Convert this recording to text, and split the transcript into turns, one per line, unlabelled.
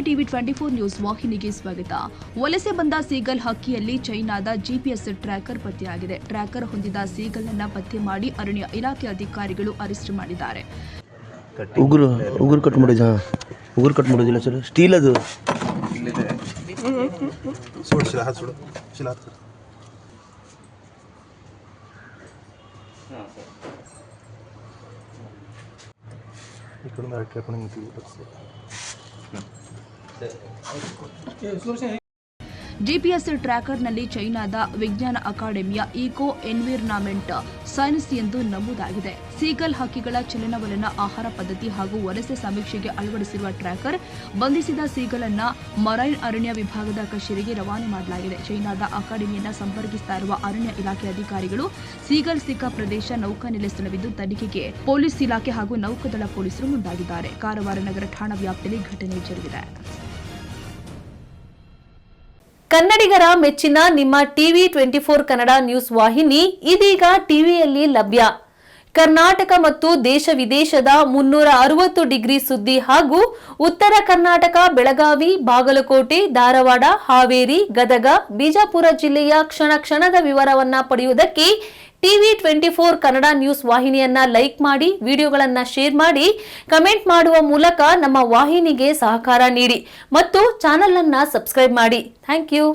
TV 24 news ವಾಹಿನಿಗೆ ಸ್ವಾಗತ. ವಲಸೆ ಬಂದ ಸೀಗಲ್ ಹಕ್ಕಿಯಲ್ಲಿ ಚೈನಾದ ಜಿಪಿಎಸ್ ಟ್ರ್ಯಾಕರ್ ಪತ್ತೆಯಾಗಿದೆ. ಟ್ರ್ಯಾಕರ್ ಹೊಂದಿದ ಸೀಗಲ್ ಅನ್ನು ಪತ್ತೆ ಮಾಡಿ ಅರಣ್ಯ ಇಲಾಖೆ ಅಧಿಕಾರಿಗಳು ಅರೆಸ್ಟ್ ಮಾಡಿದ್ದಾರೆ.
ಉಗುರು ಕಟ್ ಮಾಡೋದಿಲ್ಲ ಸರ್, ಸ್ಟೀಲ್ ಅದು.
ಜಿಪಿಎಸ್ ಟ್ರ್ಯಾಕರ್ನಲ್ಲಿ ಚೈನಾದ ವಿಜ್ಞಾನ ಅಕಾಡೆಮಿಯ ಈಕೋ ಎನ್ವಿರಾನ್ಮೆಂಟ್ ಸೈನ್ಸ್ ಎಂದು ನಮೂದಾಗಿದೆ. ಸೀಗಲ್ ಹಕ್ಕಿಗಳ ಚಲನವಲನ, ಆಹಾರ ಪದ್ಧತಿ ಹಾಗೂ ವಲಸೆ ಸಮೀಕ್ಷೆಗೆ ಅಳವಡಿಸಿರುವ ಟ್ರ್ಯಾಕರ್ ಬಂಧಿಸಿದ ಸೀಗಲ್ ಅನ್ನು ಮರೈನ್ ಅರಣ್ಯ ವಿಭಾಗದ ಕಚೇರಿಗೆ ರವಾನೆ ಮಾಡಲಾಗಿದೆ. ಚೈನಾದ ಅಕಾಡೆಮಿಯನ್ನ ಸಂಪರ್ಕಿಸುತ್ತಾ ಇರುವ ಅರಣ್ಯ ಇಲಾಖೆ ಅಧಿಕಾರಿಗಳು ಸೀಗಲ್ ಸಿಕ್ಕ ಪ್ರದೇಶ ನೌಕಾನೆಲೆ ಸ್ಥಳವಿದ್ದು ತನಿಖೆಗೆ ಪೊಲೀಸ್ ಇಲಾಖೆ ಹಾಗೂ ನೌಕಾದಳ ಪೊಲೀಸರು ಮುಂದಾಗಿದ್ದಾರೆ. ಕಾರವಾರ ನಗರ ಠಾಣಾ ವ್ಯಾಪ್ತಿಯಲ್ಲಿ ಘಟನೆ ಜರುಗಿದೆ.
ಕನ್ನಡಿಗರ ಮೆಚ್ಚಿನ ನಿಮ್ಮ ಟಿವಿ 24 ಕನ್ನಡ ನ್ಯೂಸ್ ವಾಹಿನಿ ಇದೀಗ ಟಿವಿಯಲ್ಲಿ ಲಭ್ಯ. ಕರ್ನಾಟಕ ಮತ್ತು ದೇಶ ವಿದೇಶದ 360 ಡಿಗ್ರಿ ಸುದ್ದಿ ಹಾಗೂ ಉತ್ತರ ಕರ್ನಾಟಕ, ಬೆಳಗಾವಿ, ಬಾಗಲಕೋಟೆ, ಧಾರವಾಡ, ಹಾವೇರಿ, ಗದಗ, ಬಿಜಾಪುರ ಜಿಲ್ಲೆಯ ಕ್ಷಣ ಕ್ಷಣದ ವಿವರವನ್ನ ಪಡೆಯುವುದಕ್ಕೆ ಟಿವಿ 24 ಕನ್ನಡ ನ್ಯೂಸ್ ವಾಹಿನಿಯನ್ನ ಲೈಕ್ ಮಾಡಿ, ವಿಡಿಯೋಗಳನ್ನ ಶೇರ್ ಮಾಡಿ, ಕಮೆಂಟ್ ಮಾಡುವ ಮೂಲಕ ನಮ್ಮ ವಾಹಿನಿಗೆ ಸಹಕಾರ ನೀಡಿ ಮತ್ತು ಚಾನೆಲ್ ಅನ್ನ ಸಬ್ಸ್ಕ್ರೈಬ್ ಮಾಡಿ. Thank you.